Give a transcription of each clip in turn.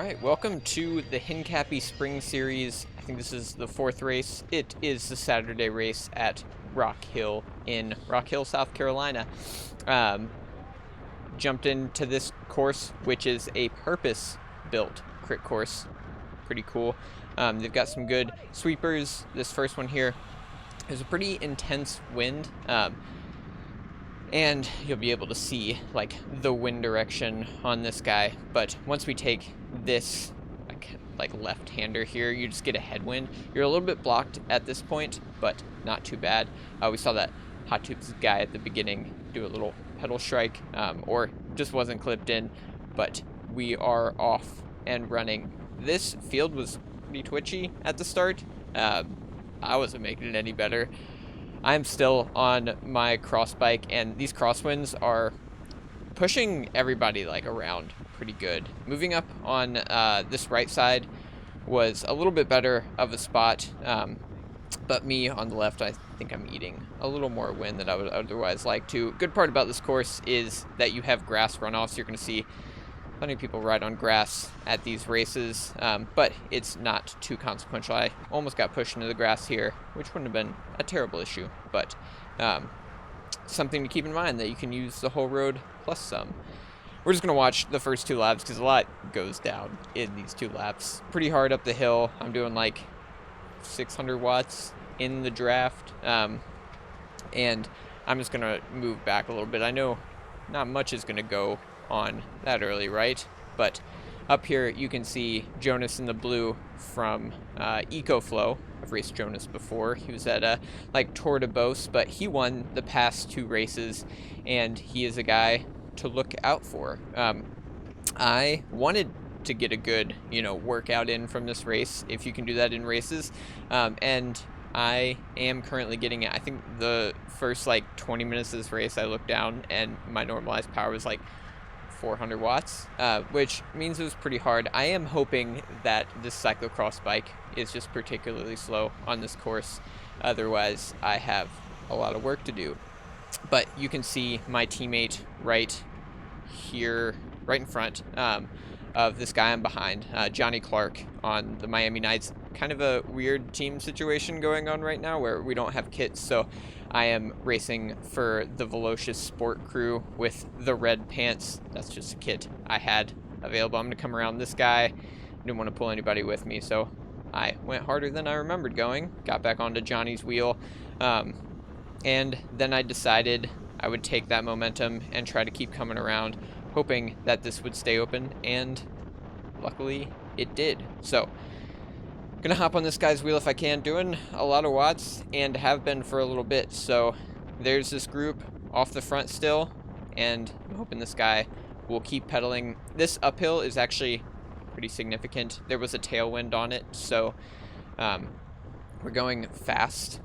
Alright, welcome to the Hincapie Spring Series. I think this is the fourth race. It is the Saturday race at Rock Hill in Rock Hill, South Carolina. Jumped into this course, which is a purpose-built crit course. Pretty cool. They've got some good sweepers. This first one here is a pretty intense wind. And you'll be able to see like the wind direction on this guy. But once we take this like left-hander here, you just get a headwind. You're a little bit blocked at this point, but not too bad. We saw that Hot Tubes guy at the beginning do a little pedal strike, or just wasn't clipped in, but we are off and running. This field was pretty twitchy at the start. I wasn't making it any better. I'm still on my cross bike, and these crosswinds are pushing everybody like around pretty good. Moving up on this right side was a little bit better of a spot, but me on the left, I think I'm eating a little more wind than I would otherwise like to. Good part about this course is that you have grass runoffs. You're going to see plenty of people ride on grass at these races, but it's not too consequential. I almost got pushed into the grass here, which wouldn't have been a terrible issue, but something to keep in mind, that you can use the whole road plus some. We're just going to watch the first two laps because a lot goes down in these two laps. Pretty hard up the hill. I'm doing like 600 watts in the draft, and I'm just going to move back a little bit. I know not much is going to go on that early, right? But up here you can see Jonas in the blue from EcoFlow. I've raced Jonas before. He was at like Tour de Beauce, but he won the past two races, and he is a guy to look out for. I wanted to get a good, workout in from this race, if you can do that in races, and I am currently getting it. I think the first like 20 minutes of this race, I looked down and my normalized power was like 400 watts, which means it was pretty hard. I am hoping that this cyclocross bike is just particularly slow on this course. Otherwise, I have a lot of work to do. But you can see my teammate right here, right in front of this guy I'm behind, Johnny Clark on the Miami Knights. Kind of a weird team situation going on right now where we don't have kits, so I am racing for the Velocious Sport crew with the red pants. That's just a kit I had available. I'm going to come around this guy. Didn't want to pull anybody with me, so I went harder than I remembered going. Got back onto Johnny's wheel, and then I decided I would take that momentum and try to keep coming around, hoping that this would stay open, and luckily it did. So gonna hop on this guy's wheel if I can, doing a lot of watts and have been for a little bit. So there's this group off the front still, and I'm hoping this guy will keep pedaling. This uphill is actually pretty significant. There was a tailwind on it, so we're going fast,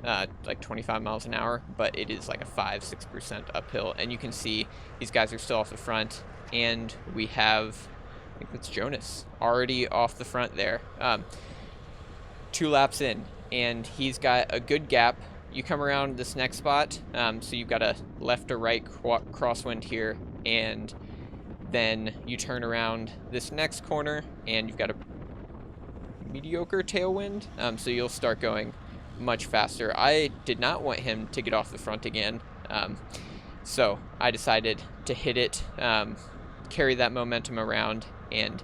like 25 miles an hour, but it is like a 5-6% uphill, and you can see these guys are still off the front, and we have, I think that's Jonas, already off the front there. 2 laps in, and he's got a good gap. You come around this next spot, so you've got a left or right crosswind here, and then you turn around this next corner and you've got a mediocre tailwind, so you'll start going much faster. I did not want him to get off the front again, so I decided to hit it, carry that momentum around, and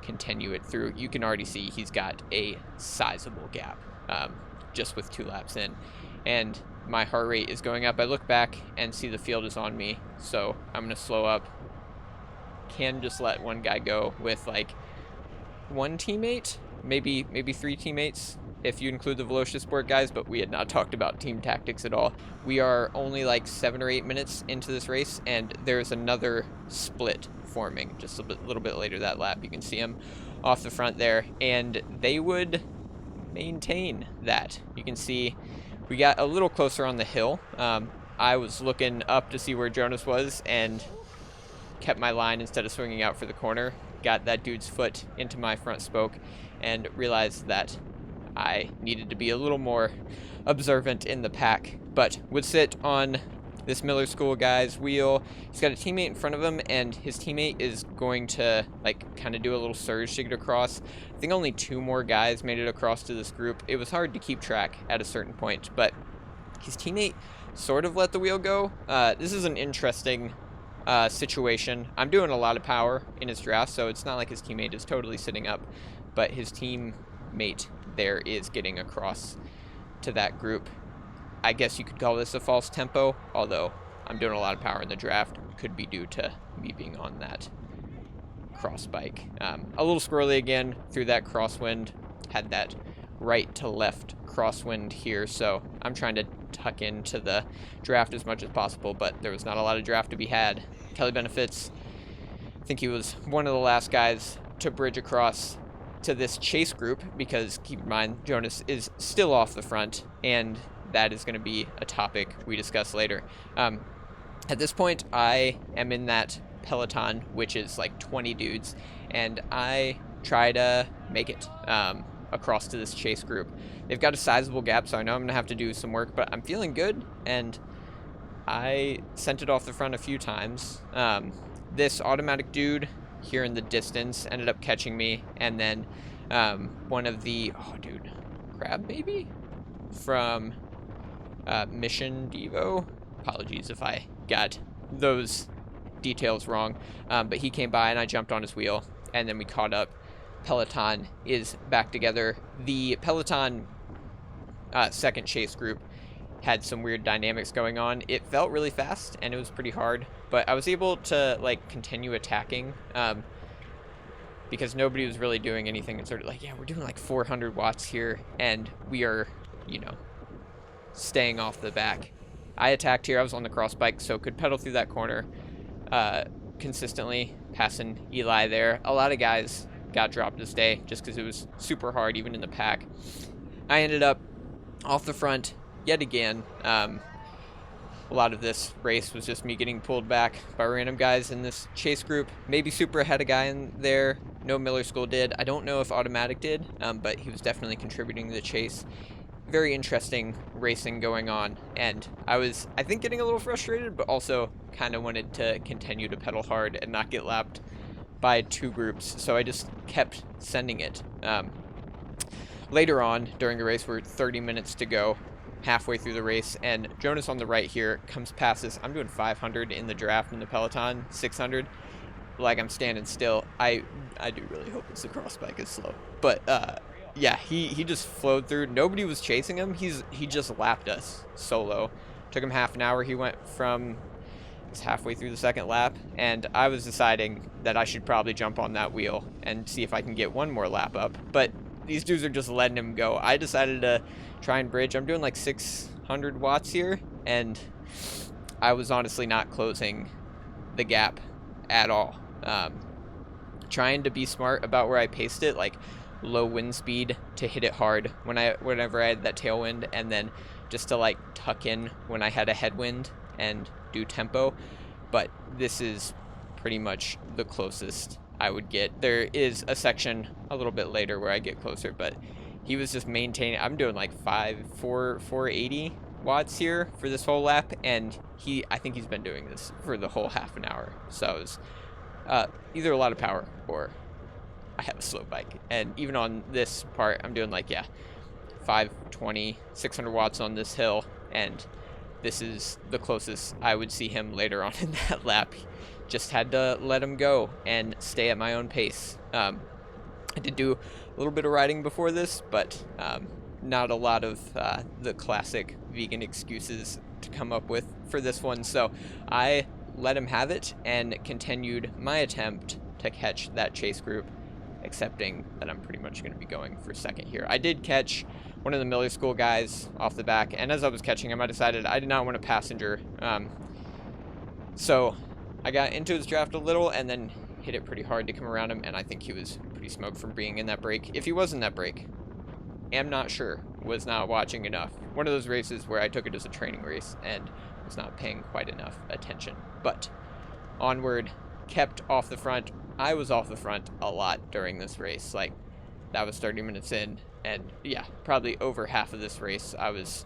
continue it through. You can already see he's got a sizable gap, just with 2 laps in, and my heart rate is going up. I look back and see the field is on me, so I'm gonna slow up. Can just let one guy go with like 1 teammate, maybe 3 teammates if you include the Velocious Sport guys, but we had not talked about team tactics at all. We are only like 7 or 8 minutes into this race, and there's another split forming just a little bit later that lap. You can see them off the front there, and they would maintain that. You can see we got a little closer on the hill. I was looking up to see where Jonas was and kept my line instead of swinging out for the corner. Got that dude's foot into my front spoke and realized that I needed to be a little more observant in the pack, but would sit on this Miller School guy's wheel. He's got a teammate in front of him, and his teammate is going to like kind of do a little surge to get across. I think only 2 more guys made it across to this group. It was hard to keep track at a certain point, but his teammate sort of let the wheel go. This is an interesting situation. I'm doing a lot of power in his draft, so it's not like his teammate is totally sitting up, but his teammate there is getting across to that group. I guess you could call this a false tempo, although I'm doing a lot of power in the draft. Could be due to me being on that cross bike. A little squirrely again through that crosswind. Had that right to left crosswind here, so I'm trying to tuck into the draft as much as possible, but there was not a lot of draft to be had. Kelly Benefits, I think he was one of the last guys to bridge across to this chase group, because keep in mind Jonas is still off the front, and that is going to be a topic we discuss later. At this point, I am in that peloton, which is like 20 dudes, and I try to make it across to this chase group. They've got a sizable gap, so I know I'm going to have to do some work, but I'm feeling good, and I sent it off the front a few times. This automatic dude here in the distance ended up catching me, and then one of the, Crab maybe? From Mission Devo. Apologies if I got those details wrong, but he came by and I jumped on his wheel, and then we caught up. Peloton is back together. The Peloton second chase group had some weird dynamics going on. It felt really fast and it was pretty hard, but I was able to like continue attacking because nobody was really doing anything. It's sort of like, yeah, we're doing like 400 watts here, and we are, staying off the back. I attacked here. I was on the cross bike, so could pedal through that corner consistently, passing Eli there. A lot of guys got dropped this day just because it was super hard, even in the pack. I ended up off the front yet again. A lot of this race was just me getting pulled back by random guys in this chase group. Maybe Super had a guy in there. No, Miller School did. I don't know if Automatic did, but he was definitely contributing to the chase. Very interesting racing going on, and I was, I think, getting a little frustrated, but also kind of wanted to continue to pedal hard and not get lapped by 2 groups, so I just kept sending it. Later on during the race, we're 30 minutes to go, halfway through the race, and Jonas on the right here comes past us. I'm doing 500 in the draft in the peloton, 600, like I'm standing still. I do really hope it's the cross bike is slow, but yeah, he just flowed through. Nobody was chasing him. He just lapped us solo. Took him half an hour. He went from halfway through the second lap, and I was deciding that I should probably jump on that wheel and see if I can get one more lap up, but these dudes are just letting him go. I decided to try and bridge. I'm doing like 600 watts here, and I was honestly not closing the gap at all. Trying to be smart about where I paced it, like low wind speed to hit it hard whenever I had that tailwind, and then just to like tuck in when I had a headwind and do tempo. But this is pretty much the closest I would get. There is a section a little bit later where I get closer, but he was just maintaining. I'm doing like 480 watts here for this whole lap, and I think he's been doing this for the whole half an hour. So it was either a lot of power or I have a slow bike. And even on this part, I'm doing like, 520, 600 watts on this hill, and this is the closest I would see him later on in that lap. Just had to let him go and stay at my own pace. I did do a little bit of riding before this, but not a lot of the classic vegan excuses to come up with for this one. So I let him have it and continued my attempt to catch that chase group, accepting that I'm pretty much going to be going for second here. I did catch one of the Miller School guys off the back, and as I was catching him, I decided I did not want a passenger. So I got into his draft a little and then hit it pretty hard to come around him, and I think he was pretty smoked from being in that break. If he was in that break, am not sure, was not watching enough. One of those races where I took it as a training race and was not paying quite enough attention. But onward, kept off the front. I was off the front a lot during this race. Like, that was 30 minutes in, and yeah, probably over half of this race I was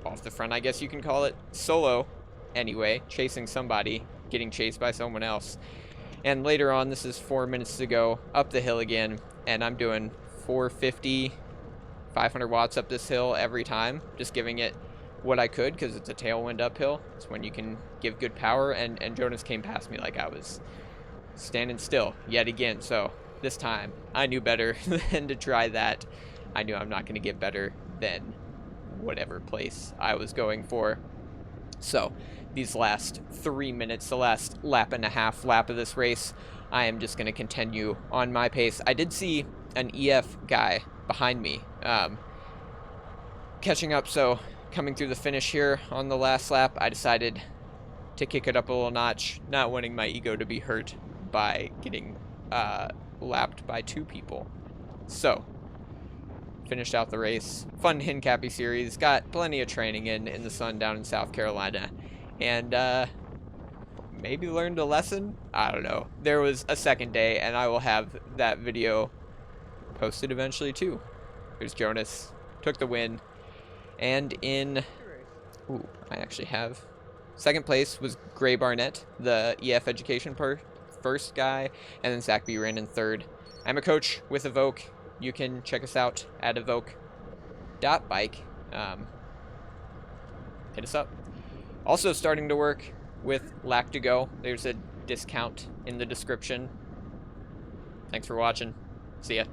off the front, I guess you can call it. Solo anyway, chasing somebody, getting chased by someone else. And later on, this is 4 minutes to go, up the hill again, and I'm doing 450, 500 watts up this hill every time, just giving it what I could, because it's a tailwind uphill. It's when you can give good power, and Jonas came past me like I was standing still yet again. So this time, I knew better than to try that. I knew I'm not going to get better than whatever place I was going for. So these last 3 minutes, the last lap and a half lap of this race, I am just going to continue on my pace. I did see an EF guy behind me catching up, so coming through the finish here on the last lap, I decided to kick it up a little notch, not wanting my ego to be hurt by getting lapped by 2 people. So finished out the race. Fun Hincapie Series. Got plenty of training in the sun down in South Carolina. And maybe learned a lesson? I don't know. There was a second day, and I will have that video posted eventually too. There's Jonas. Took the win. And in... Ooh, I actually have... Second place was Gray Barnett, the EF education first guy. And then Zach B ran in third. I'm a coach with Evoke. You can check us out at evoke.bike. Hit us up. Also starting to work with Lactigo. There's a discount in the description. Thanks for watching. See ya.